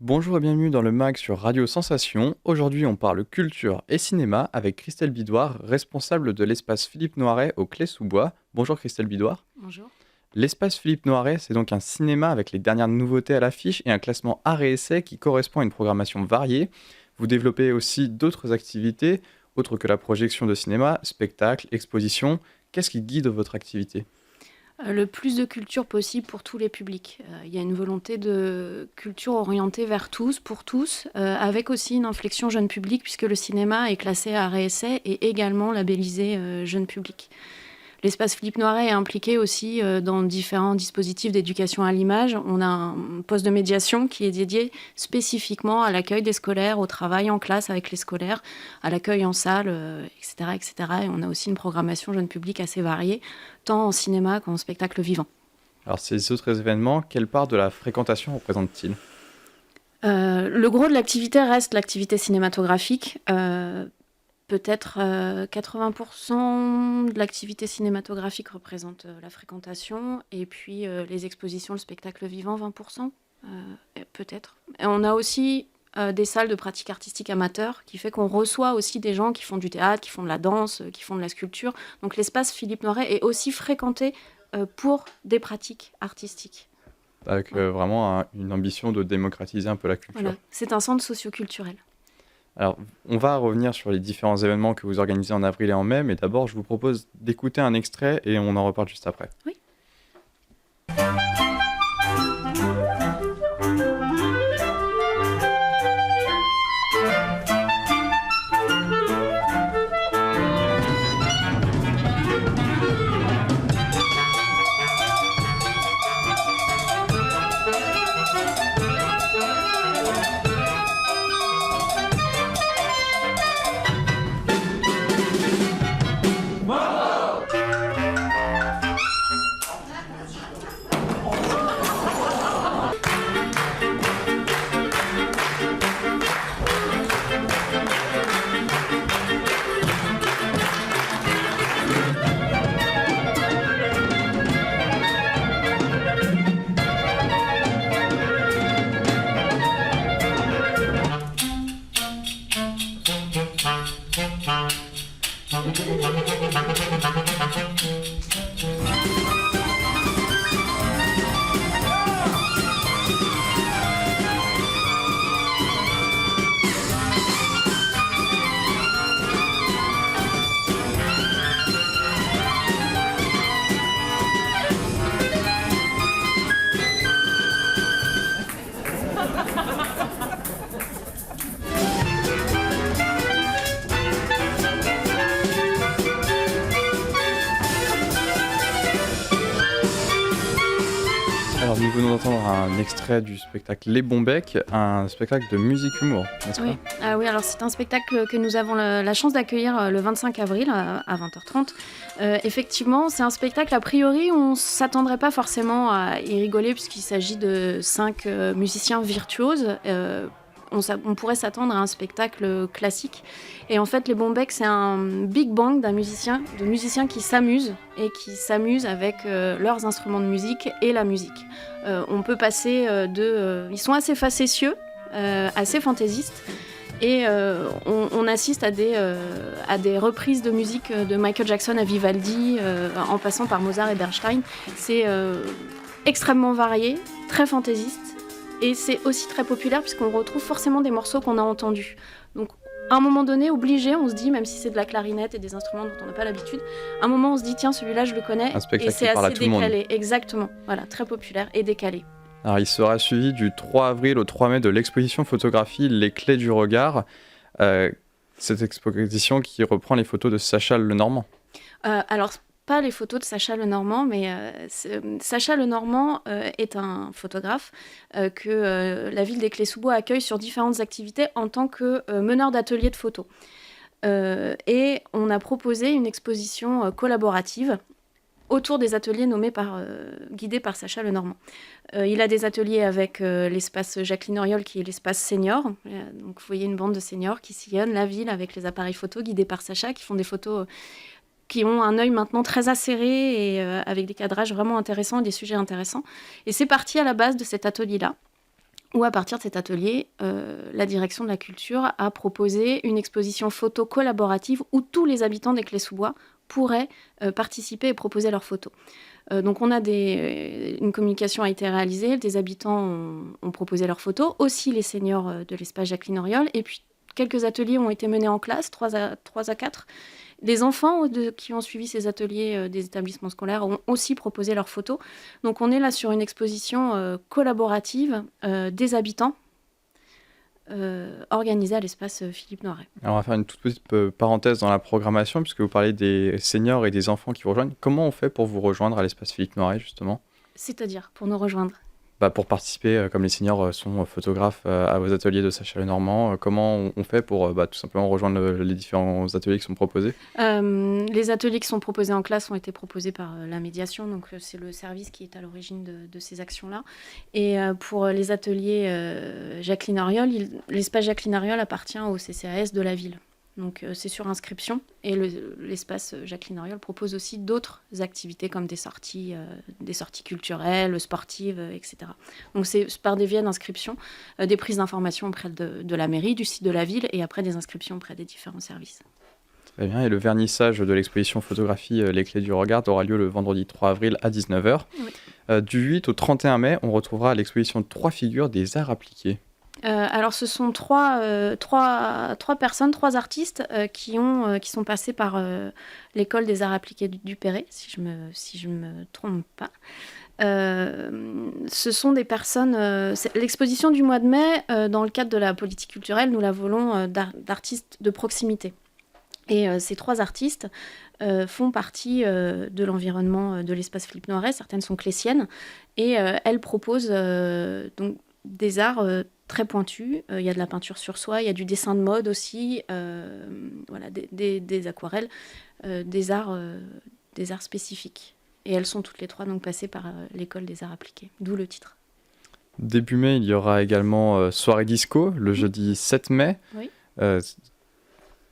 Bonjour et bienvenue dans le MAG sur Radio Sensation. Aujourd'hui, on parle culture et cinéma avec Christelle Bidoire, responsable de l'espace Philippe Noiret au Clé-sous-Bois. Bonjour Christelle Bidoire. Bonjour. L'espace Philippe Noiret, c'est donc un cinéma avec les dernières nouveautés à l'affiche et un classement art et essai qui correspond à une programmation variée. Vous développez aussi d'autres activités, autres que la projection de cinéma, spectacles, expositions. Qu'est-ce qui guide votre activité ? Le plus de culture possible pour tous les publics. Il y a une volonté de culture orientée vers tous, pour tous, avec aussi une inflexion jeune public, puisque le cinéma est classé art et essai et également labellisé jeune public. L'espace Philippe Noiret est impliqué aussi dans différents dispositifs d'éducation à l'image. On a un poste de médiation qui est dédié spécifiquement à l'accueil des scolaires, au travail en classe avec les scolaires, à l'accueil en salle, etc., etc. Et on a aussi une programmation jeune public assez variée, tant en cinéma qu'en spectacle vivant. Alors ces autres événements, quelle part de la fréquentation représentent-ils ? Le gros de l'activité reste l'activité cinématographique. Peut-être 80% de l'activité cinématographique représente la fréquentation, et puis les expositions, le spectacle vivant, 20%, peut-être. Et on a aussi des salles de pratique artistique amateur, qui fait qu'on reçoit aussi des gens qui font du théâtre, qui font de la danse, qui font de la sculpture. Donc l'espace Philippe Noiret est aussi fréquenté pour des pratiques artistiques. Avec vraiment une ambition de démocratiser un peu la culture. Voilà. C'est un centre socioculturel. Alors, on va revenir sur les différents événements que vous organisez en avril et en mai, mais d'abord, je vous propose d'écouter un extrait et on en reparle juste après. Oui. Alors, nous venons d'entendre un extrait du spectacle Les Bons Becs, un spectacle de musique-humour, n'est-ce Oui. Oui, alors c'est un spectacle que nous avons la chance d'accueillir le 25 avril à 20h30. Effectivement, c'est un spectacle, a priori, on ne s'attendrait pas forcément à y rigoler puisqu'il s'agit de 5 musiciens virtuoses. On pourrait s'attendre à un spectacle classique. Et en fait, les Bons Becs, c'est un big bang de musiciens qui s'amusent et qui s'amusent avec leurs instruments de musique et la musique. On peut passer ils sont assez facétieux, assez fantaisistes. Et on assiste à des reprises de musique de Michael Jackson à Vivaldi, en passant par Mozart et Bernstein. C'est extrêmement varié, très fantaisiste. Et c'est aussi très populaire puisqu'on retrouve forcément des morceaux qu'on a entendus. Donc, à un moment donné, obligé, on se dit, même si c'est de la clarinette et des instruments dont on n'a pas l'habitude, à un moment, on se dit, tiens, celui-là, je le connais. Un spectacle et c'est qui parle à assez tout le monde. décalé. Exactement. Voilà, très populaire et décalé. Alors, il sera suivi du 3 avril au 3 mai de l'exposition photographie Les Clés du Regard. Cette exposition qui reprend les photos de Sacha Lenormand. Alors, pas les photos de Sacha Lenormand, mais Sacha Lenormand est un photographe que la ville des Clés-sous-Bois accueille sur différentes activités en tant que meneur d'atelier de photos. Et on a proposé une exposition collaborative autour des ateliers guidés par Sacha Lenormand. Il a des ateliers avec l'espace Jacqueline Auriol, qui est l'espace senior. Donc vous voyez une bande de seniors qui sillonnent la ville avec les appareils photos guidés par Sacha, qui font des photos qui ont un œil maintenant très acéré et avec des cadrages vraiment intéressants et des sujets intéressants. Et c'est parti à la base de cet atelier-là. où à partir de cet atelier, la direction de la culture a proposé une exposition photo collaborative où tous les habitants des Clés-sous-Bois pourraient participer et proposer leurs photos. Donc une communication a été réalisée, des habitants ont proposé leurs photos, aussi les seniors de l'espace Jacqueline Auriol, et puis quelques ateliers ont été menés en classe, 3 à 4. Les enfants qui ont suivi ces ateliers des établissements scolaires ont aussi proposé leurs photos. Donc on est là sur une exposition collaborative des habitants organisée à l'espace Philippe Noiret. Alors on va faire une toute petite parenthèse dans la programmation, puisque vous parlez des seniors et des enfants qui vous rejoignent. Comment on fait pour vous rejoindre à l'espace Philippe Noiret, justement ? C'est-à-dire, pour nous rejoindre ? Pour participer, comme les seniors sont photographes à vos ateliers de Sacha-Lenormand, comment on fait pour tout simplement rejoindre les différents ateliers qui sont proposés ? Les ateliers qui sont proposés en classe ont été proposés par la médiation, donc c'est le service qui est à l'origine de ces actions-là. Et pour les ateliers Jacqueline Auriol, l'espace Jacqueline Auriol appartient au CCAS de la ville. Donc c'est sur inscription, et l'espace Jacqueline Auriol propose aussi d'autres activités comme des sorties culturelles, sportives, etc. Donc c'est par des biais d'inscription, des prises d'informations auprès de la mairie, du site de la ville, et après des inscriptions auprès des différents services. Très bien, et le vernissage de l'exposition photographie Les Clés du Regard aura lieu le vendredi 3 avril à 19h. Oui. Du 8 au 31 mai, on retrouvera l'exposition 3 figures des arts appliqués. Alors ce sont trois personnes, 3 artistes qui sont passés par l'école des arts appliqués du Perret, si je me trompe pas. Ce sont des personnes... l'exposition du mois de mai, dans le cadre de la politique culturelle, nous la voulons d'artistes de proximité. Et ces 3 artistes font partie de l'environnement de l'espace Philippe Noiret. Certaines sont clésiennes, et elles proposent donc des arts très pointus. Il y a de la peinture sur soie, il y a du dessin de mode aussi, des aquarelles, des arts spécifiques. Et elles sont toutes les 3 donc passées par l'école des arts appliqués, d'où le titre. Début mai, il y aura également soirée disco, le jeudi 7 mai. Oui.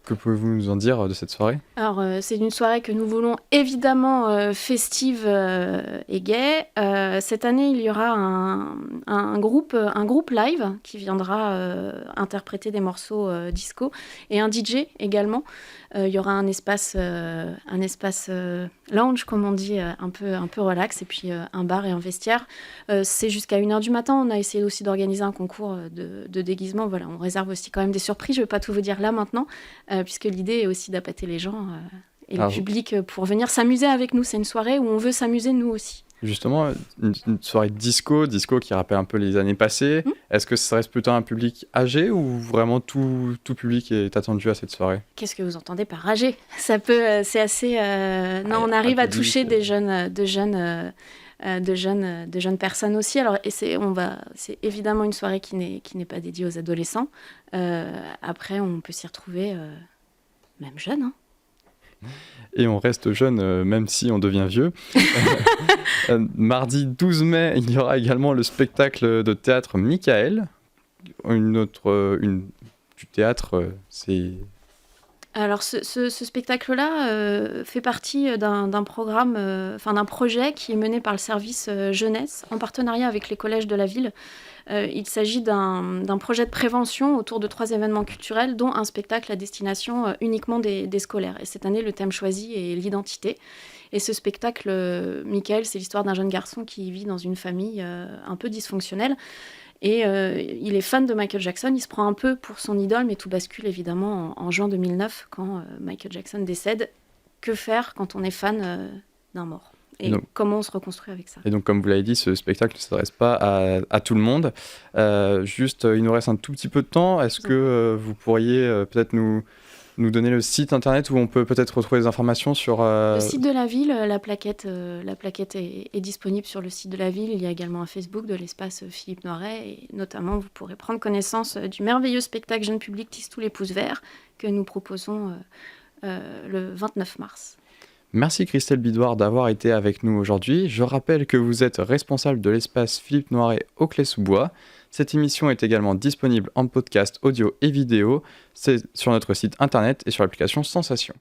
Que pouvez-vous nous en dire de cette soirée ? Alors, c'est une soirée que nous voulons évidemment festive et gaie. Cette année, il y aura un groupe live qui viendra interpréter des morceaux disco, et un DJ également. Il y aura un espace lounge, comme on dit, un peu relax, et puis un bar et un vestiaire. C'est jusqu'à 1h du matin. On a essayé aussi d'organiser un concours de déguisement. Voilà, on réserve aussi quand même des surprises. Je ne vais pas tout vous dire là maintenant, puisque l'idée est aussi d'appâter les gens et le public pour venir s'amuser avec nous. C'est une soirée où on veut s'amuser nous aussi. Justement, une soirée disco qui rappelle un peu les années passées. Est-ce que ça reste plutôt un public âgé, ou vraiment tout public est attendu à cette soirée ? Qu'est-ce que vous entendez par âgé ? C'est assez... Non, on arrive à toucher de jeunes personnes aussi. Alors, c'est évidemment une soirée qui n'est pas dédiée aux adolescents. Après, on peut s'y retrouver même jeune, hein. Et on reste jeune même si on devient vieux. Mardi 12 mai, il y aura également le spectacle de théâtre Michael. Du théâtre, c'est... Alors ce spectacle-là fait partie d'un programme, d'un projet qui est mené par le service jeunesse en partenariat avec les collèges de la ville. Il s'agit d'un projet de prévention autour de 3 événements culturels, dont un spectacle à destination uniquement des scolaires. Et cette année, le thème choisi est l'identité. Et ce spectacle, Michael, c'est l'histoire d'un jeune garçon qui vit dans une famille un peu dysfonctionnelle. Et il est fan de Michael Jackson, il se prend un peu pour son idole, mais tout bascule évidemment en juin 2009, quand Michael Jackson décède. Que faire quand on est fan d'un mort ? Et donc, comment on se reconstruit avec ça ? Et donc, comme vous l'avez dit, ce spectacle ne s'adresse pas à tout le monde. Juste, il nous reste un tout petit peu de temps. Est-ce que vous pourriez peut-être nous donner le site internet où on peut peut-être retrouver des informations sur... Le site de la ville, la plaquette est disponible sur le site de la ville. Il y a également un Facebook de l'espace Philippe Noiret. Et notamment, vous pourrez prendre connaissance du merveilleux spectacle Jeune Public Tisse tous les pouces verts que nous proposons le 29 mars. Merci Christelle Bidoire d'avoir été avec nous aujourd'hui. Je rappelle que vous êtes responsable de l'espace Philippe Noiret au Clés-sous-Bois. Cette émission est également disponible en podcast audio et vidéo. C'est sur notre site internet et sur l'application Sensation.